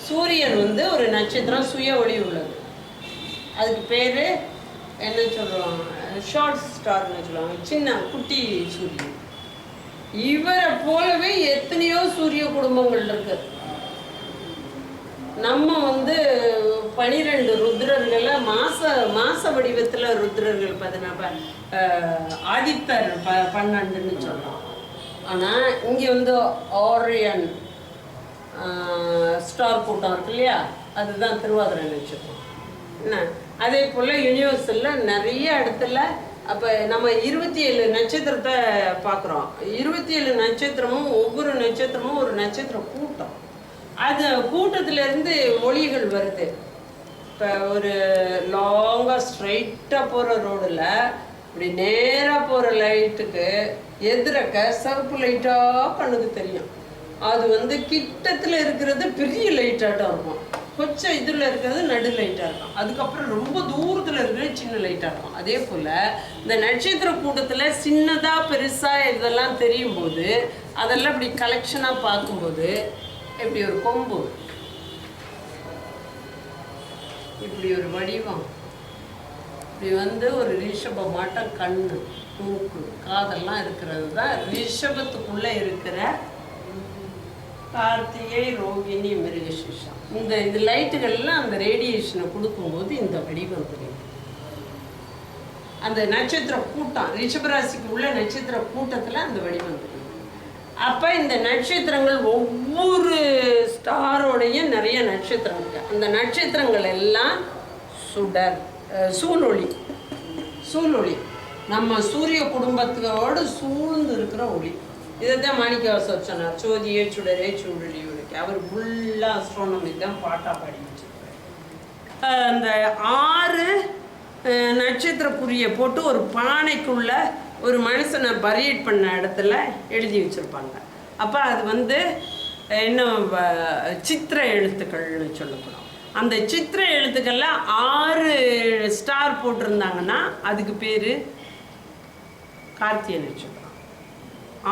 சூரியன் வந்து ஒரு நட்சத்திரம் சுய ஒளி உள்ளது. அதுக்கு பேர் என்ன சொல்கிறோம், ஷார்ட் ஸ்டார்னு சொல்லுவாங்க, சின்ன குட்டி சூரியன். இவரை போலவே எத்தனையோ சூரிய குடும்பங்கள் இருக்கு. நம்ம வந்து 12 ருத்ரர்களை மாச வடிவத்தில் ருத்ரர்கள் பார்த்தீங்கன்னா ஆதித்தர் 12ன்னு சொல்கிறோம். ஆனால் இங்கே வந்து ஆரியன் ஸ்டார் கூட்டம் இருக்கு இல்லையா, அதுதான் திருவாதிரை நட்சத்திரம். என்ன அதே போல் யூனிவர்ஸில் நிறைய இடத்துல அப்போ நம்ம 27 நட்சத்திரத்தை பார்க்குறோம். 27 நட்சத்திரமும் ஒவ்வொரு நட்சத்திரமும் ஒரு நட்சத்திர கூட்டம். அது கூட்டத்திலேருந்து ஒளிகள் வருது. இப்போ ஒரு லாங்காக ஸ்ட்ரைட்டாக போகிற ரோடில் இப்படி நேராக போகிற லைட்டுக்கு எதிரக்க சிவப்பு லைட்டாக கண்ணுக்கு தெரியும். அது வந்து கிட்டத்தில் இருக்கிறது பெரிய லைட்டாட்டம் இருக்கும், கொஞ்சம் இதில் இருக்கிறது நடு லைட்டாக இருக்கும், அதுக்கப்புறம் ரொம்ப தூரத்தில் இருக்கிறது சின்ன லைட்டாக இருக்கும். அதே போல் இந்த நட்சத்திர கூட்டத்தில் சின்னதாக பெருசாக இதெல்லாம் தெரியும் போது அதெல்லாம் இப்படி கலெக்ஷனாக பார்க்கும்போது இப்படி ஒரு கொம்பு, இப்படி ஒரு வடிவம், இப்படி வந்து ஒரு ரிஷப மாட்டம் கண்ணு மூக்கு காதெல்லாம் இருக்கிறது தான் ரிஷபத்துக்குள்ளே இருக்கிற கார்த்திகை ரோகிணி மிருகசீஷம். இது லைட்டுகள்லாம் அந்த ரேடியேஷனை கொடுக்கும்போது இந்த வடிவம் தெரியும். அந்த நட்சத்திர கூட்டம் ரிஷபராசிக்கு உள்ள நட்சத்திர கூட்டத்தில் அந்த வடிவம் தெரியும். அப்போ இந்த நட்சத்திரங்கள் ஒவ்வொரு ஸ்டாரோடையும் நிறைய நட்சத்திரம் இருக்குது. அந்த நட்சத்திரங்கள் எல்லாம் சுடர் சூழொளி நம்ம சூரிய குடும்பத்தோடு சூழ்ந்து இருக்கிற ஒளி. இதைத்தான் மாணிக்கவாசகர் சொன்னார், சோதியே சுடரே சூழலி ஒளிக்கு. அவர் ஃபுல்லாக அஸ்ட்ரானமி தான் பாட்டாக பாடி வச்சிருப்பார். அந்த 6 நட்சத்திர குறியை போட்டு ஒரு பானைக்குள்ள ஒரு மனுஷனை பரியேட் பண்ண இடத்துல எழுதி வச்சுருப்பாங்க. அப்போ அது வந்து இன்னும் சித்திர எழுத்துக்கள்னு சொல்லப்படும். அந்த சித்திர எழுத்துக்களில் 6 ஸ்டார் போட்டிருந்தாங்கன்னா அதுக்கு பேர் கார்த்திகை நட்சத்திரம்.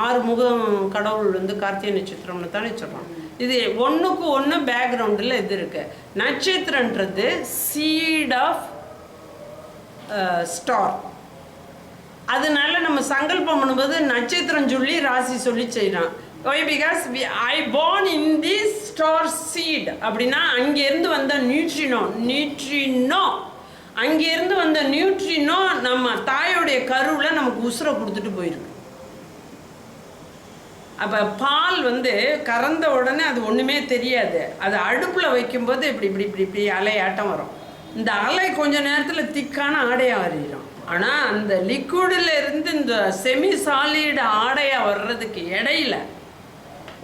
6 முகம் கடவுள் வந்து கார்த்திகை நட்சத்திரம்னு தானே சொல்கிறோம். இது ஒன்றுக்கு ஒன்று பேக்ரவுண்டில் இது இருக்குது. நட்சத்திரன்றது சீட் ஆஃப் ஸ்டார். அதனால நம்ம சங்கல்பம் பண்ணும்போது நட்சத்திரம் சொல்லி ராசி சொல்லி செய்யலாம். Why because I born in this star seed அப்படின்னா அங்கேருந்து வந்த நியூட்ரினோ அங்கேருந்து வந்த நியூட்ரினோ நம்ம தாயோடைய கருவில் நமக்கு உசுரை கொடுத்துட்டு போயிருக்கு. அப்போ பால் வந்து கறந்த உடனே அது ஒன்றுமே தெரியாது. அது அடுப்பில் வைக்கும்போது இப்படி இப்படி இப்படி இப்படி அலையாட்டம் வரும். இந்த அலை கொஞ்ச நேரத்தில் திக்கான ஆடையாக வரையிடும். ஆனால் அந்த லிக்விடில் இருந்து இந்த செமி சாலிட் ஆடையாக வர்றதுக்கு இடையில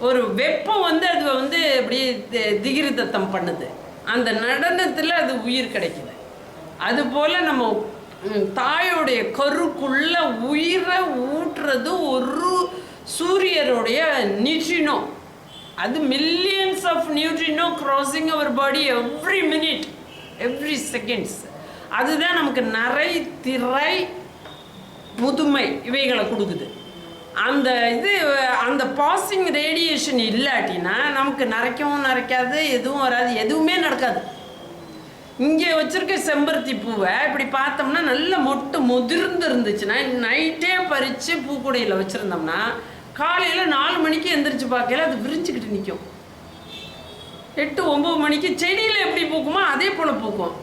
ஒரு வெப்பம் வந்து அது வந்து இப்படி திகிரிதத்தம் பண்ணுது. அந்த நடனத்தில் அது உயிர் கிடைக்குது. அதுபோல் நம்ம தாயோடைய கருக்குள்ள உயிரை ஊட்டுறது ஒரு சூரியருடைய நியூட்ரினோ. அது millions of neutrino crossing our body every minute every seconds. அதுதான் நமக்கு நிறை திரை முதுமை இவைகளை கொடுக்குது. அந்த அந்த பாசிங் ரேடியேஷன் இல்லாட்டினா நமக்கு நரைக்காது, எதுவும் வராது, எதுவுமே நடக்காது. இங்கே வச்சுருக்க செம்பருத்தி பூவை இப்படி பார்த்தோம்னா நல்ல மொட்டு முதிர்ந்து இருந்துச்சுன்னா நைட்டே பறித்து பூக்கூடையில் வச்சுருந்தோம்னா காலையில் 4 மணிக்கு எந்திரிச்சு பார்க்கல அது விரிஞ்சிக்கிட்டு நிற்கும். 8-9 மணிக்கு செடியில் எப்படி பூக்குமோ அதே போல் பூக்கும்.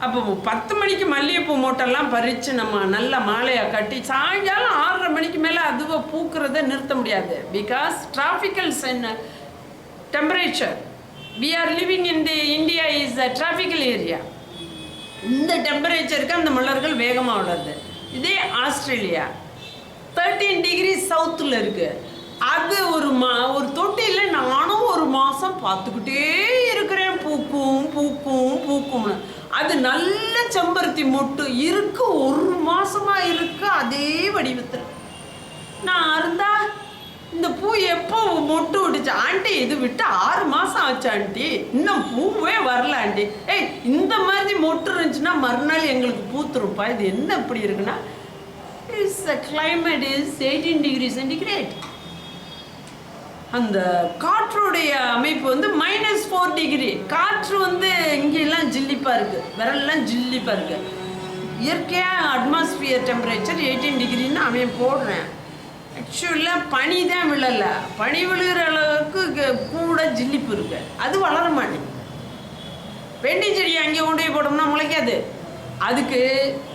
அப்போ 10 மணிக்கு மல்லிகைப்பூ மூட்டெல்லாம் பறித்து நம்ம நல்ல மாலையாக கட்டி சாயங்காலம் 6:30 மணிக்கு மேலே அதுவை பூக்கிறத நிறுத்த முடியாது. Because tropical temperature we are living in the India is a tropical area. இந்த டெம்பரேச்சருக்கு அந்த மலர்கள் வேகமாக வளருது. இதே ஆஸ்திரேலியா 13 டிகிரி சவுத்தில் இருக்குது. அது ஒரு தொட்டியில் நானும் ஒரு மாதம் பார்த்துக்கிட்டே இருக்கிறேன், பூக்கும்னு. அது நல்ல செம்பருத்தி மொட்டு இருக்கு, 1 மாதமாக இருக்கு அதே வடிவத்தில். நான் இருந்தா இந்த பூ எப்போ மொட்டு விட்டுச்சு ஆண்டி, இது விட்டு 6 மாதம் ஆச்சு ஆண்டி, இன்னும் பூவே வரல ஆண்டி. இந்த மாதிரி மொட்டு இருந்துச்சுன்னா மறுநாள் எங்களுக்கு பூத்துருப்பா. இது என்ன இப்படி இருக்குன்னா climate is 18 degrees centigrade. அந்த காற்றுடைய அமைப்பு வந்து -4 டிகிரி. காற்று வந்து இங்கெல்லாம் ஜில்லிப்பாக இருக்குது, விரல்லாம் ஜில்லிப்பாக இருக்குது. இயற்கையாக அட்மாஸ்பியர் டெம்பரேச்சர் 18 டிகிரின்னு அவன் போடுறேன். ஆக்சுவலாக பனி தான் விழலை, பனி விழுகிற அளவுக்கு கூட ஜில்லிப்பு இருக்கு, அது வளர மாட்டேங்குது. வெண்டி செடி அங்கே கொண்டு போய் போட்டோம்னா முளைக்காது. அதுக்கு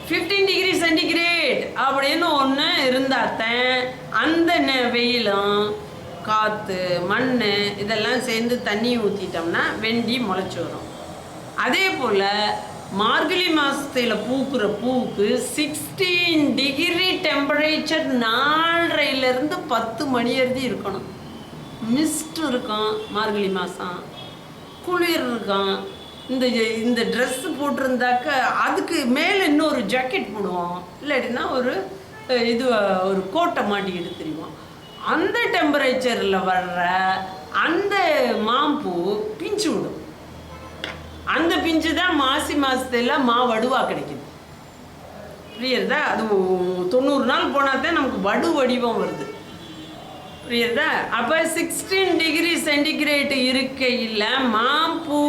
15 டிகிரி சென்டிகிரேட் அப்படின்னு ஒன்று இருந்தாத்தான் அந்த வெயிலும் காற்று மண் இதெல்லாம் சேர்ந்து தண்ணி ஊற்றிட்டோம்னா வெண்டி முளைச்சி வரும். அதே போல் மார்கழி மாதத்தில் பூக்கிற பூவுக்கு 16 டிகிரி டெம்பரேச்சர் 4:30லேருந்து 10 மணி வரைக்கும் இருக்கணும். மிஸ்ட் இருக்கும், மார்கழி மாதம் குளிர் இருக்கும். இந்த ட்ரெஸ்ஸு போட்டிருந்தாக்க அதுக்கு மேலே இன்னொரு ஜாக்கெட் போடுவோம், இல்லாட்டினா ஒரு கோட்டை மாட்டிக்கிட்டு தெரியுமா. அந்த டெம்பரேச்சரில் வர்ற அந்த மாம்பூ பிஞ்சு விடும். அந்த பிஞ்சு தான் மாசி மாதத்துல வடுவாக கிடைக்குது. புரியுறதா? அது 90 நாள் போனால் தான் நமக்கு வடு வடிவம் வருது. புரியுறதா? அப்போ 16 டிகிரி சென்டிகிரேட் இருக்கையில் மாம்பூ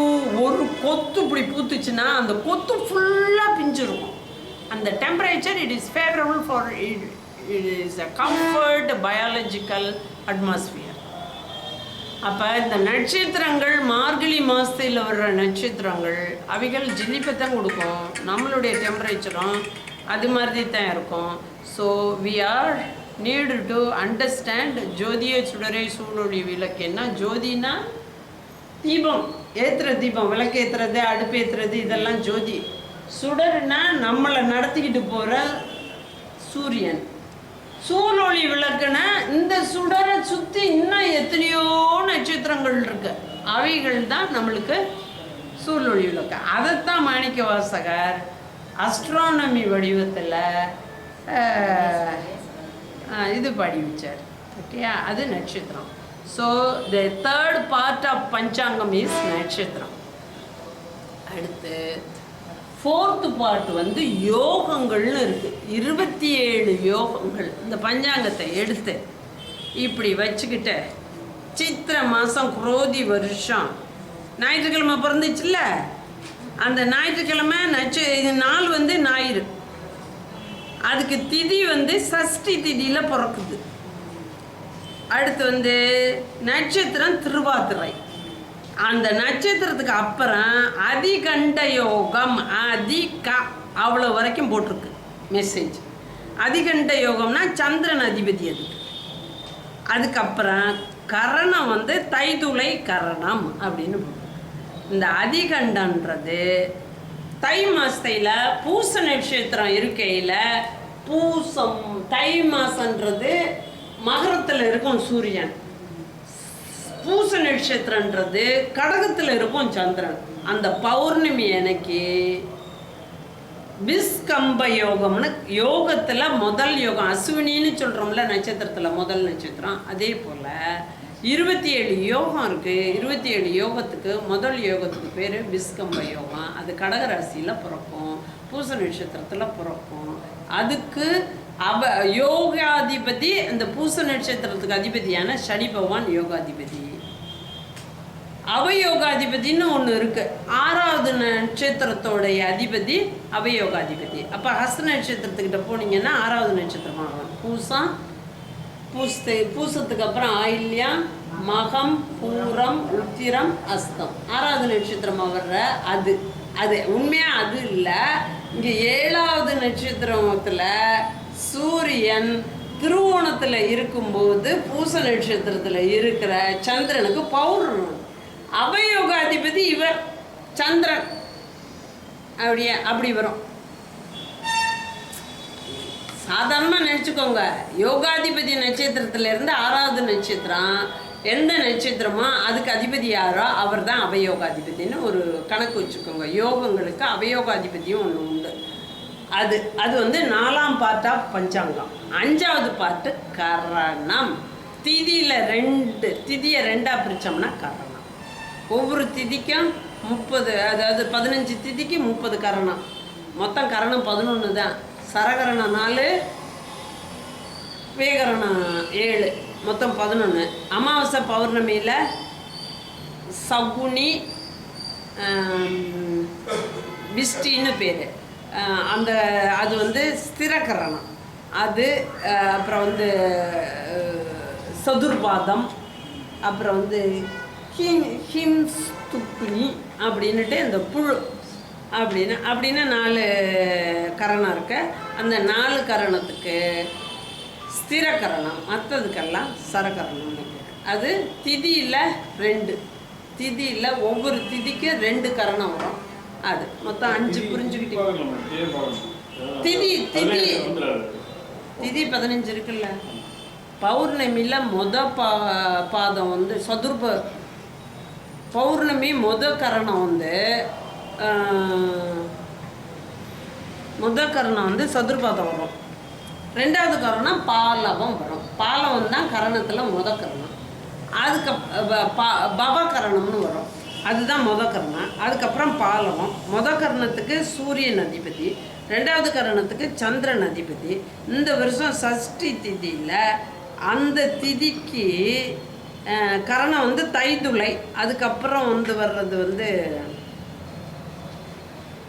ஒரு கொத்து இப்படி பூத்துச்சுன்னா அந்த கொத்து ஃபுல்லாக பிஞ்சிருக்கும். அந்த temperature it is favourable for it is a comfort biological atmosphere. அப்போ இந்த நட்சத்திரங்கள் மார்கழி மாதத்தில் வர்ற நட்சத்திரங்கள் அவைகள் ஜில்லிப்பைத்தான் கொடுக்கும். நம்மளுடைய டெம்பரேச்சரும் அது மாதிரி தான் இருக்கும். So we are need to understand. ஜோதிய சுடரை சூழொளி விளக்குன்னா, ஜோதினா தீபம் ஏற்றுற தீபம், விளக்கு ஏற்றுறது, அடுப்பு ஏற்றுறது, இதெல்லாம் ஜோதி. சுடர்னா நம்மளை நடத்திக்கிட்டு போகிற சூரியன். சூழொளி விளக்குனா இந்த சுடரை சுற்றி இன்னும் எத்தனையோ நட்சத்திரங்கள் இருக்கு, அவைகள் தான் நம்மளுக்கு சூழொளி விளக்கு. அதைத்தான் மாணிக்க வாசகர் அஸ்ட்ரானமி வடிவத்தில் இது பாடி வச்சார். ஓகேயா? அது நட்சத்திரம். So the third part of panchangam is நட்சத்திரம். அடுத்து 4th பார்ட் வந்து யோகங்கள்னு இருக்குது. 27 யோகங்கள். இந்த பஞ்சாங்கத்தை எடுத்து இப்படி வச்சுக்கிட்டு சித்திரை மாதம் குரோதி வருஷம் ஞாயிற்றுக்கிழமை பிறந்துச்சுல்ல, அந்த ஞாயிற்றுக்கிழமை இது நாள் வந்து ஞாயிறு, அதுக்கு திதி வந்து சஷ்டி திதியில் பிறக்குது. அடுத்து வந்து நட்சத்திரம் திருவாதிரை. அந்த நட்சத்திரத்துக்கு அப்புறம் அதிகண்ட யோகம், அவ்வளோ வரைக்கும் போட்டிருக்கு மெசேஜ். அதிகண்ட யோகம்னா சந்திரன் அதிபதி. அதுக்கப்புறம் கரணம் வந்து தைதுளை கரணம் அப்படின்னு போட்டிருக்கு. இந்த அதிகண்டன்றது தை மாசத்துல பூச நட்சத்திரம் இருக்கையில், பூசம் தை மாசன்றது மகரத்தில் இருக்கும் சூரியன், பூச நட்சத்திரன்றது கடகத்தில் இருக்கும் சந்திரன். அந்த பௌர்ணமி அன்னைக்கு விஸ்கம்ப யோகம்னு யோகத்தில் முதல் யோகம், அஸ்வினின்னு சொல்கிறோம்ல நட்சத்திரத்தில் முதல் நட்சத்திரம். அதே போல் 27 யோகம் இருக்குது. 27 யோகத்துக்கு முதல் யோகத்துக்கு பேர் விஸ்கம்ப யோகம். அது கடகராசியில் பிறக்கும், பூச நட்சத்திரத்தில் பிறக்கும். அதுக்கு யோகாதிபதி அந்த பூச நட்சத்திரத்துக்கு அதிபதியான சனி பகவான் யோகாதிபதி. அவயோகாதிபதினு ஒன்று இருக்குது. 6வது நட்சத்திரத்தோடைய அதிபதி அவயோகாதிபதி. அப்போ ஹஸ்த நட்சத்திரத்துக்கிட்ட போனீங்கன்னா 6வது நட்சத்திரம் ஆகும். பூசத்துக்கு அப்புறம் ஆயில்யம், மகம், பூரம், உத்திரம், அஸ்தம். 6வது நட்சத்திரமாக வர்ற அது உண்மையாக அது இல்லை. இங்கே 7வது நட்சத்திரத்தில் சூரியன் திருவோணத்தில் இருக்கும்போது பூச நட்சத்திரத்தில் இருக்கிற சந்திரனுக்கு பௌர்ணமி. அவயோகாதிபதி இவர் சந்திரன். அப்படி வரும். சாதாரணமாக நினச்சிக்கோங்க, யோகாதிபதி நட்சத்திரத்திலேருந்து 6வது நட்சத்திரம் எந்த நட்சத்திரமோ அதுக்கு அதிபதி யாரோ அவர் தான் அவயோகாதிபதினு ஒரு கணக்கு வச்சுக்கோங்க. யோகங்களுக்கு அவயோகாதிபதியும் ஒன்று உண்டு. அது வந்து 4ஆம் பார்ட் ஆஃப் பஞ்சாங்கம். 5வது பார்ட்டு கரணம். திதியை 2ஆக பிரித்தோம்னா கரணம். ஒவ்வொரு திதிக்கும் 30, அதாவது 15 திதிக்கு 30 கரணம். மொத்தம் கரணம் 11 தான். சரகரணம் 4, வேகரணம் 7. மொத்தம் 11. அமாவாசை பௌர்ணமியில் சகுனி விஷ்டின்னு பேர். அந்த அது வந்து ஸ்திரகரணம். அது அப்புறம் வந்து சதுர்பாதம், அப்புறம் வந்து ஹிம்ஸ்துக்னி அப்படின்னுட்டு இந்த புழு அப்படின்னு 4 கரணம் இருக்கு. அந்த 4 கரணத்துக்கு ஸ்திரகரணம், மற்றதுக்கெல்லாம் சரகரணம்னு பேர். அது திதியில் 2 திதியில் ஒவ்வொரு திதிக்கு 2 கரணம் வரும். அது மொத்தம் 5 புரிஞ்சுக்கிட்டீங்க. திதி திதி திதி 15 இருக்குல்ல. பௌர்ணமியில் பாதம் வந்து பௌர்ணமி கரணம் வந்து கரணம் வந்து சதுர்பாதம் வரும். 2வது கரணம் பாலவம் வரும். பாலவம் தான் கரணத்தில் கரணம். அதுக்கு பவகரணம்னு வரும். அதுதான் கரணம். அதுக்கப்புறம் பாலவம். கரணத்துக்கு சூரியன் அதிபதி, 2வது கரணத்துக்கு சந்திரன் அதிபதி. இந்த வருஷம் சஷ்டி திதியில் அந்த திதிக்கு கரணம் வந்து தைதுளை. அதுக்கப்புறம் வந்து வர்றது வந்து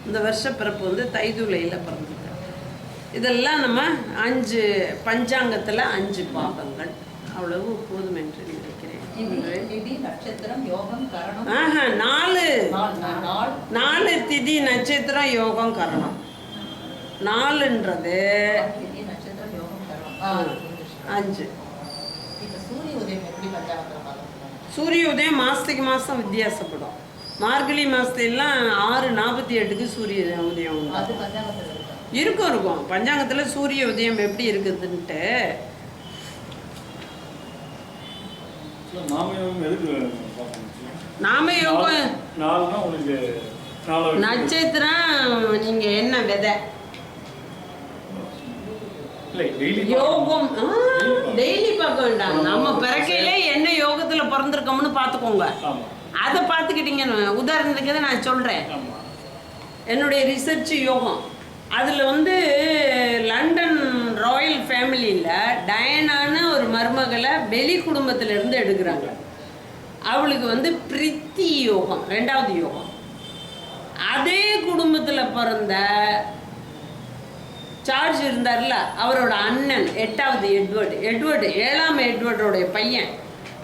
இந்த வருஷ பிறப்பு வந்து தைதுளையில் பிறந்தது. இதெல்லாம் நம்ம 5 பஞ்சாங்கத்தில் 5 பாகங்கள். அவ்வளவு போதும் என்று நினைக்கிறேன். 4 திதி நட்சத்திரம் யோகம் கரணம். 4ன்றது 5. சூரிய உதயம் மாதத்துக்கு மாதம் வித்தியாசப்படும். மார்கழி மாதத்துலாம் 6:48க்கு சூரிய உதயம் இருக்கும். பஞ்சாங்கத்தில் சூரிய உதயம் எப்படி இருக்குதுன்ட்டு நாமயோகம் நட்சத்திரம். நீங்கள் என்ன விதை யோகம் டெய்லி பார்க்க வேண்டாம். நம்ம பிறக்கையில என்ன யோகத்தில் பிறந்திருக்கோம்னு பார்த்துக்கோங்க. அதை பார்த்துக்கிட்டீங்கன்னு உதாரணத்துக்கு தான் நான் சொல்கிறேன். என்னுடைய ரிசர்ச் யோகம் அதில் வந்து லண்டன் ராயல் ஃபேமிலியில் டயனான்னு ஒரு மருமகளை வெளி குடும்பத்திலேருந்து எடுக்கிறாங்க. அவளுக்கு வந்து பிரித்தி யோகம் 2வது யோகம். அதே குடும்பத்தில் பிறந்த சார்ஜ் இருந்தார்ல, அவரோட அண்ணன் 8வது எட்வர்டு 7ஆம் எட்வர்டோடைய பையன்.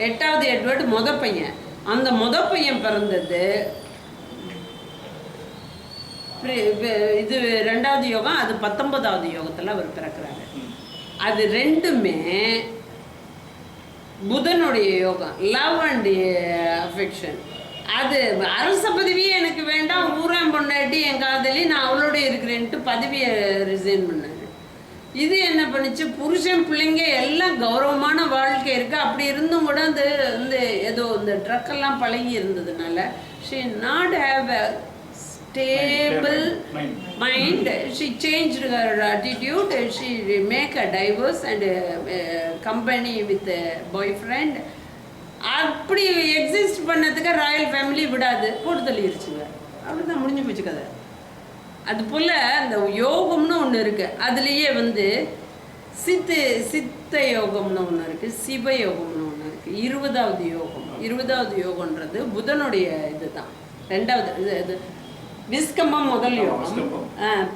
8வது எட்வர்டு பையன். அந்த பையன் பிறந்தது இது 2வது யோகம். அது 19வது யோகத்தில் அவர் பிறக்கிறாரு. அது 2மே புதனுடைய யோகம். Love and affection. அது அரச பதவியே எனக்கு வேண்டாம், ஊரான் பொண்டாட்டி என் காதலி, நான் அவளோட இருக்கிறேன்ட்டு பதவியை ரிசைன் பண்ணாரு. இது என்ன பண்ணிச்சு, புருஷன் பிள்ளைங்க எல்லாம் கௌரவமான வாழ்க்கை இருக்குது. அப்படி இருந்தும் கூட இந்த ஏதோ இந்த ட்ரக்கெல்லாம் பழகி இருந்ததுனால she not have a stable mind. She changed her attitude. She make a divorce and company with a boyfriend. அப்படி எக்ஸிஸ்ட் பண்ணதுக்கு ராயல் ஃபேமிலி விடாது, போட்டு தள்ளிடுச்சுங்க. அப்படிதான் முடிஞ்சு போச்சு கதை. அது போல் அந்த யோகம்னு ஒன்று இருக்குது. அதுலேயே வந்து சித்த யோகம்னு ஒன்று இருக்குது, சிவ யோகம்னு ஒன்று இருக்குது. 20வது யோகம்ன்றது புதனுடைய இது தான். 2வது இது விஸ்கமம் முதல் யோகம்.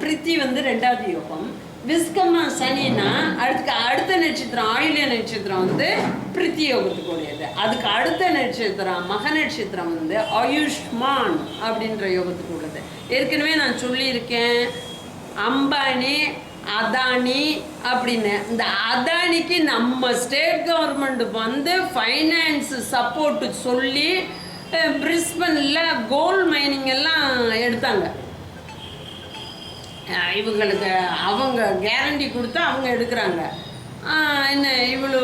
பிரித்தி வந்து 2வது யோகம். விஸ்கமம் சனின்னா அடுத்த நட்சத்திரம் ஆயுள்ய நட்சத்திரம் வந்து பிரித்தி யோகத்துக்கு உடையது. அதுக்கு அடுத்த நட்சத்திரம் மக நட்சத்திரம் வந்து ஆயுஷ்மான் அப்படின்ற யோகத்துக்கு உள்ளது. ஏற்கனவே நான் சொல்லியிருக்கேன், அம்பானி அதானி அப்படின்னு. இந்த அதானிக்கு நம்ம ஸ்டேட் கவர்மெண்ட் வந்து ஃபைனான்ஸ் சப்போர்ட்டு சொல்லி பிரிஸ்பனில் கோல்ட் மைனிங் எல்லாம் எடுத்தாங்க. இவங்களுக்கு அவங்க கேரண்டி கொடுத்தா அவங்க எடுக்கிறாங்க. என்ன இவ்வளோ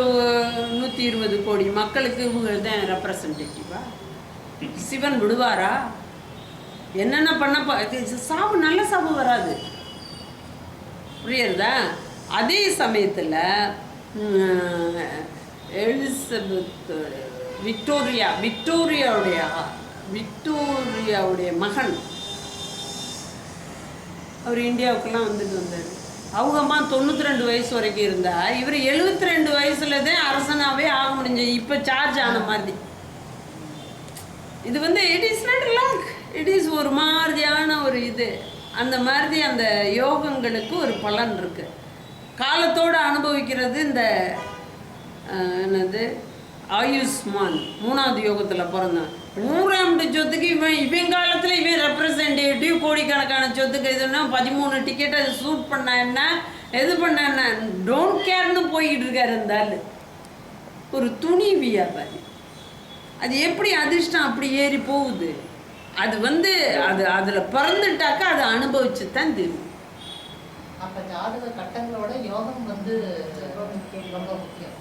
120 கோடி மக்களுக்கு இவங்க தான் ரெப்ரசன்டேட்டிவா? சிவன் விடுவாரா? என்னென்ன பண்ண சாவு நல்ல சாவு வராது, புரியுறதா? அதே சமயத்தில் எலிசபெத் விக்டோரியாவுடைய மகன் அவர் இந்தியாவுக்கெல்லாம் வந்துட்டு வந்தார். அவங்க அம்மா 92 வயசு வரைக்கும் இருந்தா இவர் 72 வயசுல தான் அரசனாவே ஆக முடிஞ்ச. இப்போ சார்ஜ் ஆன மாதிரி இது வந்து it is not luck, it is ஒரு மாதிரியான ஒரு இது. அந்த மாதிரி அந்த யோகங்களுக்கு ஒரு பலன் இருக்கு. காலத்தோடு அனுபவிக்கிறது இந்த என்னது ஆயுஷ்மான் 3வது யோகத்தில் பிறந்தான். ஊராண்டு சொத்துக்கு இவன் காலத்தில் இவன் ரெப்ரசன்டேட்டிவ் கோடிக்கணக்கான சொத்துக்கு இதுன்னா 13 டிக்கெட்டை ஷூட் பண்ண என்ன எது பண்ண என்ன டோன்ட் கேர்னு போய்கிட்டு இருக்காரு இருந்தால் ஒரு துணி வியாபாரி. அது எப்படி அதிர்ஷ்டம் அப்படி ஏறி போகுது? அது வந்து அது அதில் பிறந்துட்டாக்கா அதை அனுபவிச்சு தான் தெரியும். அப்போ ஜாதக கட்டங்களோட யோகம் வந்து ரொம்ப முக்கியம்.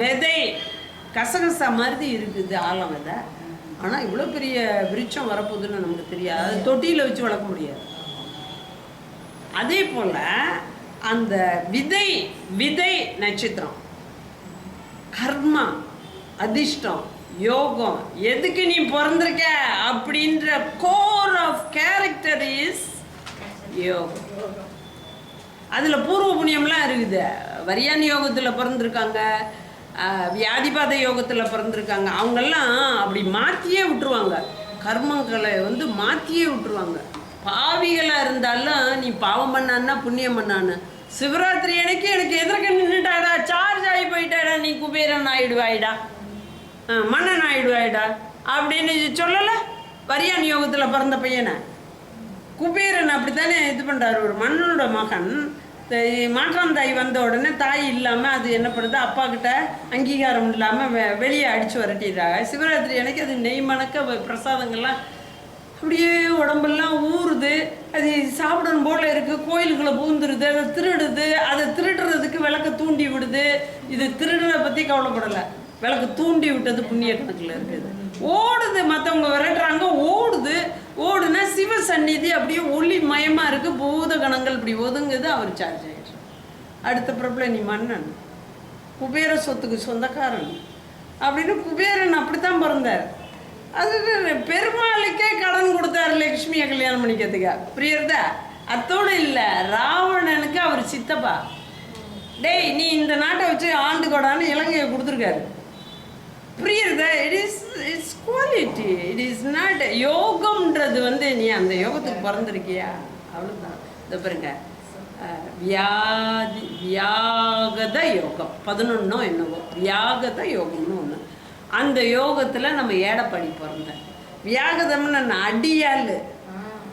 விதை கசகசா மாதிரி இருக்குது ஆழம் விதை, ஆனால் இவ்வளோ பெரிய விருட்சம் வரப்போகுதுன்னு நமக்கு தெரியாது. அது தொட்டியில் வச்சு வளர்க்க முடியாது. அதே போல் அந்த விதை விதை நட்சத்திரம் கர்மா அதிர்ஷ்டம் யோகம் எதுக்கு நீ பிறந்திருக்க அப்படின்ற கோர் ஆஃப் கேரக்டர் இஸ் யோகம். அதில் பூர்வ புண்ணியம்லாம் இருக்குது. வரியான் யோகத்தில் பிறந்திருக்காங்க, வியாதிபாத யோகத்தில் பிறந்திருக்காங்க. அவங்கெல்லாம் அப்படி மாற்றியே விட்டுருவாங்க, கர்மங்களை வந்து மாற்றியே விட்டுருவாங்க. பாவிகளாக இருந்தாலும் நீ பாவம் பண்ணான்னா புண்ணியம் பண்ணான்னு. சிவராத்திரி எனக்கு எதிர்க்க நின்றுட்டாடா, சார்ஜ் ஆகி போயிட்டாடா, நீ குபேரன் ஆயிடுவாயிடா, மன்னன் ஆயிடுவாயிடா அப்படின்னு சொல்லலை. வரியான் யோகத்தில் பிறந்த பையனை குபேரன் அப்படித்தானே இது பண்ணுறாரு. ஒரு மன்னனோட மகன் மாற்றான் தாய் வந்த உடனே தாய் இல்லாமல் அது என்ன பண்ணுது, அப்பா கிட்ட அங்கீகாரம் இல்லாமல் வெளியே அடித்து வரட்டிடுறாங்க. சிவராத்திரி எனக்கு அது நெய் மணக்க பிரசாதங்கள்லாம் அப்படியே உடம்பெல்லாம் ஊறுது, அது சாப்பிடணும் போல் இருக்குது, கோயிலுக்குள்ளே பூந்துருது, அதை திருடுது. அதை திருடுறதுக்கு விளக்க தூண்டி விடுது. இது திருடுறதை பற்றி கவலைப்படலை, விளக்கு தூண்டி விட்டது புண்ணிய கணக்கில் இருக்குது. ஓடுது, மற்றவங்க விரட்டுறாங்க, ஓடுது. ஓடுனா சிவ சந்நிதி அப்படியே ஒளி மயமாக இருக்குது, பூத கணங்கள் இப்படி ஒதுங்குது, அவர் சார்ஜ் ஆகிடுச்சு. அடுத்த பிறப்பில் நீ மன்னன், குபேர சொத்துக்கு சொந்தக்காரன் அப்படின்னு. குபேரன் அப்படித்தான் பிறந்தார். அது பெருமாளுக்கே கடன் கொடுத்தாரு லக்ஷ்மியை கல்யாணம் பண்ணிக்கிறதுக்கு. புரியுறதா? அத்தோடு இல்லை, ராவணனுக்கு அவர் சித்தப்பா. டேய் நீ இந்த நாட்டை வச்சு ஆண்டு கொடான்னு இலங்கையை கொடுத்துருக்காரு. புரியுறதா? It's quality, it is not யோகம்ன்றது வந்து நீ அந்த யோகத்துக்கு பிறந்திருக்கியா அவ்வளோதான். இதை பாருங்க, வியாகத யோகம் 11 என்னவோ வியாகத யோகம்னு ஒன்று. அந்த யோகத்தில் நம்ம ஏடப்படி பிறந்தேன். வியாகதம்னு நான் அடியாள்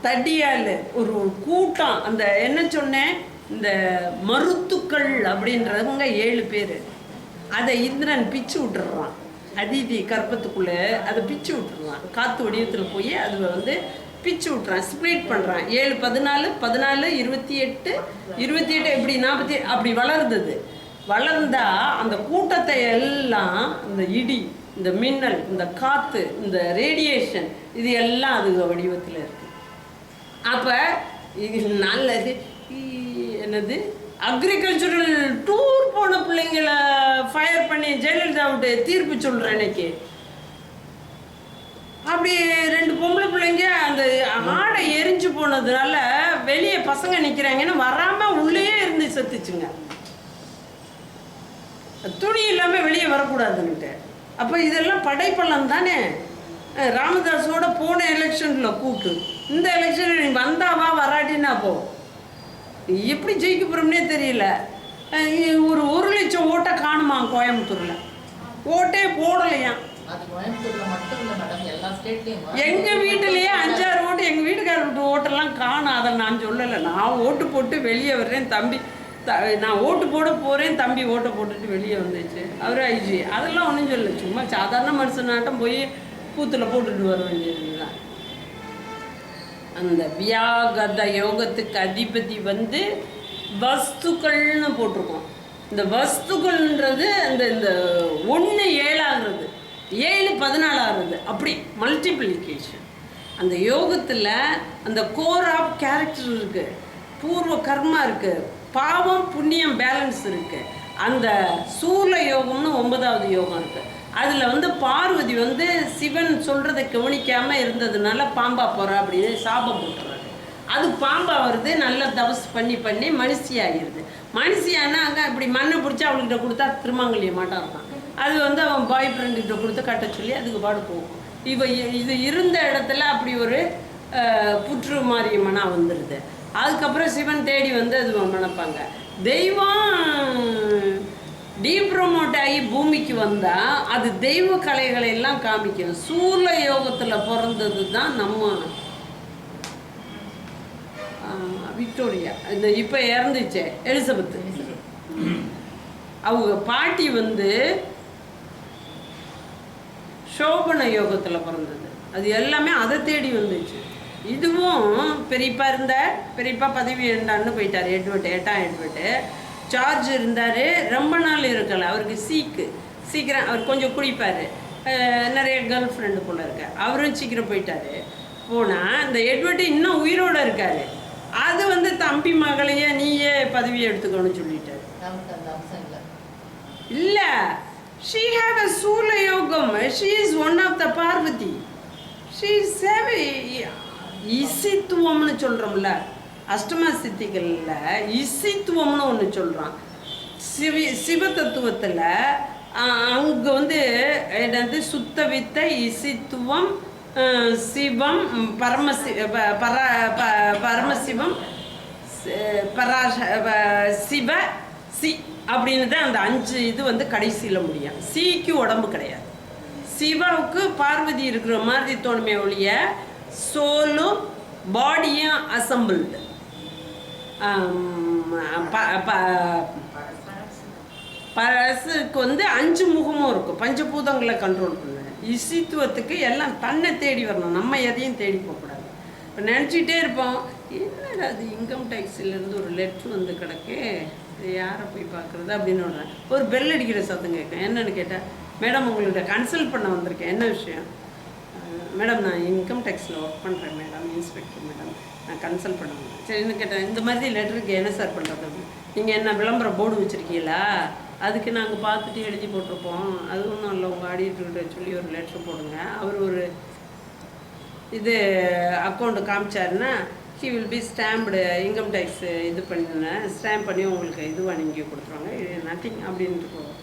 தடியாள் ஒரு கூட்டம். அந்த என்ன சொன்னேன், இந்த மருத்துக்கள் அப்படின்றவங்க 7 பேர். அதை இந்திரன் பிச்சு விட்டுறான், அதிதி கற்பத்துக்குள்ளே அதை பிச்சு விட்டுருவான். காற்று வடிவத்தில் போய் அது வந்து பிச்சு விட்றான், ஸ்ப்ளிட் பண்ணுறான். 7 14 14 28 28 இப்படி 40 அப்படி வளர்ந்தது. வளர்ந்தா அந்த கூட்டத்தை எல்லாம் இந்த இடி, இந்த மின்னல், இந்த காற்று, இந்த ரேடியேஷன் இது எல்லாம் அது வடிவத்தில் இருக்குது. அப்போ இது நல்லது என்னது அக்ரிகல்ச்சுரல் டூர் போன பிள்ளைங்களை ஃபயர் பண்ணி ஜெயலலிதா விட்டு தீர்ப்பு சொல்கிறேன் இன்னைக்கு. அப்படி 2 பொம்பளை பிள்ளைங்க அந்த ஆடை எரிஞ்சு போனதுனால வெளியே பசங்க நிற்கிறாங்கன்னு வராமல் உள்ளேயே இருந்து செத்துச்சுங்க. துணி இல்லாமல் வெளியே வரக்கூடாதுன்னுட்டு. அப்போ இதெல்லாம் படைப்பள்ளம் தானே. ராமதாஸோட போன எலெக்ஷனில் கூட்டு, இந்த எலெக்ஷனில் நீ வந்தாவா வராட்டின்னா போ. எப்படி ஜெயிக்க போகிறோம்னே தெரியல. ஒரு 1 லட்சம் ஓட்டை காணுமா கோயம்புத்தூரில், ஓட்டே போடலையா. எங்கள் வீட்டிலேயே 5-6 ஓட்டு, எங்கள் வீட்டுக்காரர் விட்டு ஓட்டெல்லாம் காணும். அதை நான் சொல்லலை. நான் ஓட்டு போட்டு வெளியே வர்றேன், தம்பி நான் ஓட்டு போட போகிறேன், தம்பி ஓட்டை போட்டுட்டு வெளியே வந்துச்சு. அவர் ஐஜி அதெல்லாம் ஒன்றும் சொல்லலை. சும்மா சாதாரண மனுஷனாட்டம் போய் பூத்தில் போட்டுட்டு வர வேண்டியதுதான். அந்த வியாகத யோகத்துக்கு அதிபதி வந்து வஸ்துக்கள்னு போட்டிருக்கோம். இந்த வஸ்துக்கள்ன்றது அந்த இந்த 1 7 ஆகுறது, 7 14 ஆகுறது, அப்படி மல்டிப்ளிகேஷன். அந்த யோகத்தில் அந்த கோர் ஆஃப் கேரக்டர் இருக்குது, பூர்வ கர்மா இருக்குது, பாவம் புண்ணியம் பேலன்ஸ் இருக்குது. அந்த சூல யோகம்னு 9வது யோகம் இருக்குது. அதில் வந்து பார்வதி வந்து சிவன் சொல்கிறத கவனிக்காமல் இருந்ததுனால பாம்பா போகிறா அப்படின்னு சாபம் போட்டுறாரு. அது பாம்பாக வருது, நல்லா தபஸ் பண்ணி பண்ணி மனுஷியாகிடுது. மனுஷியானா அங்கே இப்படி மண்ணை பிடிச்சி அவள்கிட்ட கொடுத்தா திருமாங்கல்ய மாட்டான் இருக்கான். அது வந்து அவன் பாய் ஃப்ரெண்டுக்கிட்ட கொடுத்து கட்ட சொல்லி அதுக்கு பாடு போகும். இது இருந்த இடத்துல அப்படி ஒரு புற்று மாரியம்மனாக வந்துடுது. அதுக்கப்புறம் சிவன் தேடி வந்து அது மணப்பாங்க. தெய்வம் டீப்ரமோட் ஆகி பூமிக்கு வந்தால் அது தெய்வ கலைகளை எல்லாம் காமிக்கும். சூல யோகத்தில் பிறந்தது தான் நம்ம விக்டோரியா. இந்த இப்போ இறந்துச்சே எலிசபெத்து, அவங்க பாட்டி வந்து சோபன யோகத்தில் பிறந்தது. அது எல்லாமே அதை தேடி வந்துச்சு. இதுவும் பெரியப்பா பெரியப்பா பதவி இருந்தான்னு போயிட்டார். எட்டாம் எட்வர்டு ஜார்ஜ் இருந்தார். ரொம்ப நாள் இருக்கலை. அவருக்கு சீக்கிரம் அவர் கொஞ்சம் குடிப்பார். நிறைய கேர்ள் ஃப்ரெண்டு போல் இருக்க. அவரும் சீக்கிரம் போயிட்டார். போனால் இந்த எட்வர்டு இன்னும் உயிரோடு இருக்கார். அது வந்து தம்பி மகளையே நீயே பதவியை எடுத்துக்கணும்னு சொல்லிட்டாரு. இல்லை, she have a சூல யோகம். she is one of the Parvati. she is இசித்துவம்னு சொல்கிறோம்ல, அஷ்டம சித்திகளில் இசித்துவம்னு ஒன்று சொல்கிறான். சிவ தத்துவத்தில் அங்கே வந்து என்னது சுத்த வித்த இசித்துவம், சிவம், பரமசிவம், சிவ சி அப்படின்னு தான் அந்த 5 இது வந்து கடைசியில் முடியும். சிக்கு உடம்பு கிடையாது. சிவாவுக்கு பார்வதி இருக்கிற மாதிரி தோணுமே ஒழிய சோலும் பாடியும் அசம்பிள்டு. பரசுக்கு வந்து 5 முகமும் இருக்கும். பஞ்சபூதங்களை கண்ட்ரோல் பண்ண. இசித்துவத்துக்கு எல்லாம் தன்னை தேடி வரணும். நம்ம எதையும் தேடி போகக்கூடாது. இப்போ நினச்சிக்கிட்டே இருப்போம், என்னடா அது இன்கம் டேக்ஸிலேருந்து ஒரு லெட்ரு வந்து கிடக்கு, யாரை போய் பார்க்குறது அப்படின்னு ஒரு பெல் அடிக்கிற சத்தம் கேட்கும். என்னென்னு கேட்டால், மேடம் உங்கள்கிட்ட கன்சல்ட் பண்ண வந்திருக்கேன். என்ன விஷயம்? மேடம் நான் இன்கம் டேக்ஸில் ஒர்க் பண்ணுறேன் மேடம், இன்ஸ்பெக்டர் மேடம், நான் கன்சல்ட் பண்ண வந்தேன். சரின்னு கேட்டேன், இந்த மாதிரி லெட்டருக்கு என்ன சார் பண்ணுறது? நீங்கள் என்ன விளம்பர போர்டு வச்சுருக்கீங்களா? அதுக்கு நாங்கள் பார்த்துட்டு எழுதி போட்டிருப்போம். அது ஒன்றும் இல்லை, உங்கள் ஆடிட்டர்கிட்ட சொல்லி ஒரு லெட்ரு போடுங்க. அவர் ஒரு இது அக்கௌண்ட்டு காமிச்சாருன்னா he will be stamped income tax இது பண்ணினேன், ஸ்டாம்ப் பண்ணி உங்களுக்கு இது வாங்கி கொடுத்துருவாங்க. இது நத்திங் அப்படின்ட்டு போகும்.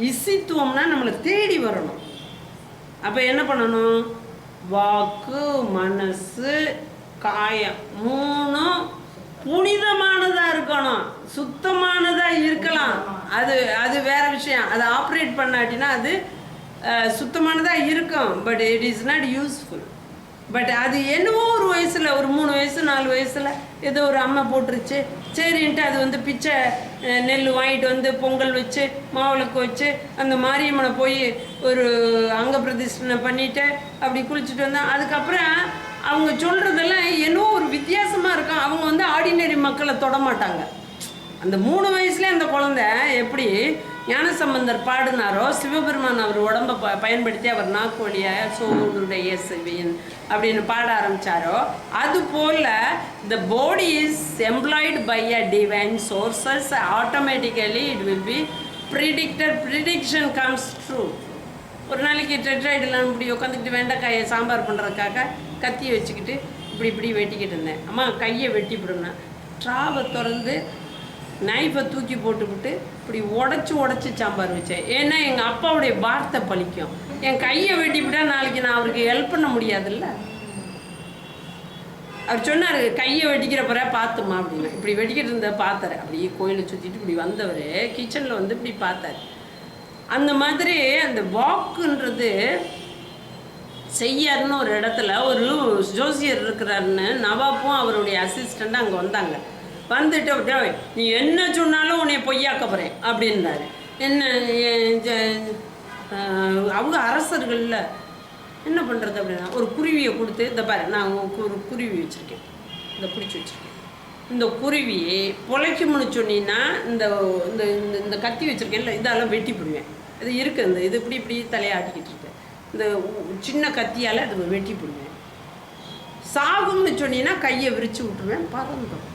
இசித்துவம்னா நம்மளை தேடி வரணும். அப்போ என்ன பண்ணணும்? வாக்கு, மனசு, காயம் 3 புனிதமானதாக இருக்கணும். சுத்தமானதாக இருக்கலாம். அது வேற விஷயம். அதை ஆப்ரேட் பண்ணாட்டினா அது சுத்தமானதாக இருக்கும். But it is not useful. But அது என்னவோ ஒரு வயசில், ஒரு 3 வயசு 4 வயசில் ஏதோ ஒரு அம்மா போட்டுருச்சு, சரின்ட்டு அது வந்து பிச்சை நெல் வாங்கிட்டு வந்து பொங்கல் வச்சு மாவிளக்கு வச்சு அந்த மாரியம்மனை போய் ஒரு அங்க பிரதிஷ்டனை பண்ணிவிட்டு அப்படி குளிச்சுட்டு வந்தேன். அதுக்கப்புறம் அவங்க சொல்கிறதெல்லாம் என்னவோ ஒரு வித்தியாசமாக இருக்கும். அவங்க வந்து ஆர்டினரி மக்களை தொடமாட்டாங்க. அந்த 3 வயசுலேயே அந்த குழந்தை எப்படி ஞானசம்பந்தர் பாடினாரோ, சிவபெருமான் அவர் உடம்பை பயன்படுத்தி அவர் நாக்கு வழியாக சோடுடைய சிவியன் அப்படின்னு பாட ஆரம்பித்தாரோ, அதுபோல் the body is employed by a divine sources, automatically it will be predicted. Prediction comes true. ஒரு நாளைக்கு டெட்ராய்டெலாம் இப்படி உட்காந்துக்கிட்டு வெண்டைக்காயை சாம்பார் பண்ணுறதுக்காக கத்தியை வச்சுக்கிட்டு இப்படி வெட்டிக்கிட்டு இருந்தேன். அம்மா கையை வெட்டிவிடுனேன். ட்ராவை திறந்து நைஃபை தூக்கி போட்டுவிட்டு இப்படி உடச்சி சாம்பார் வச்சேன். ஏன்னா எங்கள் அப்பாவுடைய வார்த்தை பழிக்கும். என் கையை வெட்டிவிட்டா நாளைக்கு நான் அவருக்கு ஹெல்ப் பண்ண முடியாதுல்ல. அவர் சொன்னார், கையை வெட்டிக்கிற பிற பார்த்துமா அப்படின்னு. இப்படி வெட்டிக்கிட்டு இருந்த பார்த்தாரு. அப்படியே கோயிலை சுற்றிட்டு இப்படி வந்தவர் கிச்சனில் வந்து இப்படி பார்த்தார். அந்த மாதிரி அந்த வாக்குன்றது செய்யாருன்னு ஒரு இடத்துல ஒரு ஜோசியர் இருக்கிறாருன்னு நவாப்பும் அவருடைய அசிஸ்டண்ட்டும் அங்கே வந்தாங்க. வந்துட்டு நீ என்ன சொன்னாலும் உன்னை பொய்யாக்க போகிறேன் அப்படின்னாரு. என்ன அவங்க அரசர்களில் என்ன பண்ணுறது அப்படின்னா, ஒரு குருவியை கொடுத்து, இந்த பாரு நான் ஒரு குருவி வச்சுருக்கேன், இந்த பிடிச்சி வச்சுருக்கேன், இந்த குருவி பொழைக்கும்னு சொன்னீங்கன்னா இந்த இந்த இந்த கத்தி வச்சுருக்கேன்ல இதெல்லாம் வெட்டி போடுவேன். இது இருக்குது, இந்த இது இப்படி தலையாட்டிக்கிட்டு இருக்கு, இந்த சின்ன கத்தியால் அது வெட்டி போடுவேன். சாகும்னு சொன்னீங்கன்னா கையை விரித்து விட்டுருவேன், பறந்துடும்.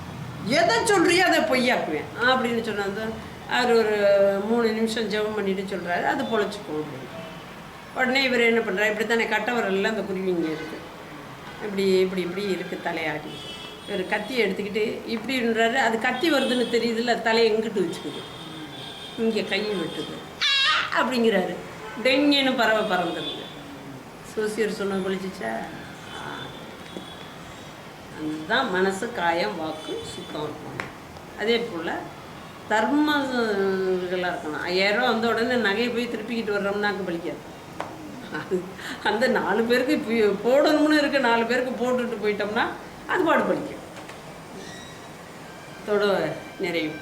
எதை சொல்கிறியோ அதை பொய்யாக்குவேன் அப்படின்னு சொன்னாங்க. அவர் ஒரு 3 நிமிஷம் ஜெபம் பண்ணிட்டு சொல்கிறாரு, அது பொழைச்சிக்கும் அப்படின்னு. உடனே இவர் என்ன பண்ணுறாரு, இப்படி தானே கட்டவரெல்லாம் அந்த குருவி இங்கே இருக்குது, இப்படி இப்படி இப்படி இருக்குது தலையாட்டி. ஒரு கத்தியை எடுத்துக்கிட்டு இப்படின்றாரு. அது கத்தி வருதுன்னு தெரியுதுல்ல, தலையை எங்கிட்டு வச்சுக்குது, இங்கே கையை விட்டுது அப்படிங்கிறாரு. டெங்கன்னு பறவை பறந்துருது. சோசியர் சொன்ன பழிச்சிச்சா? அதுதான் மனசு, காயம், வாக்கு சுத்தம் இருக்கணும். அதே போல் தர்மங்களாக இருக்கணும். 5000 ரூபா வந்த உடனே நகையை போய் திருப்பிக்கிட்டு வர்றோம்னாக்க பலிக்காது. அது அந்த 4 பேருக்கு போடணும்னு இருக்க 4 பேருக்கு போட்டுட்டு போயிட்டோம்னா அது பாடு பலிக்கும். இதோட நிறைவு.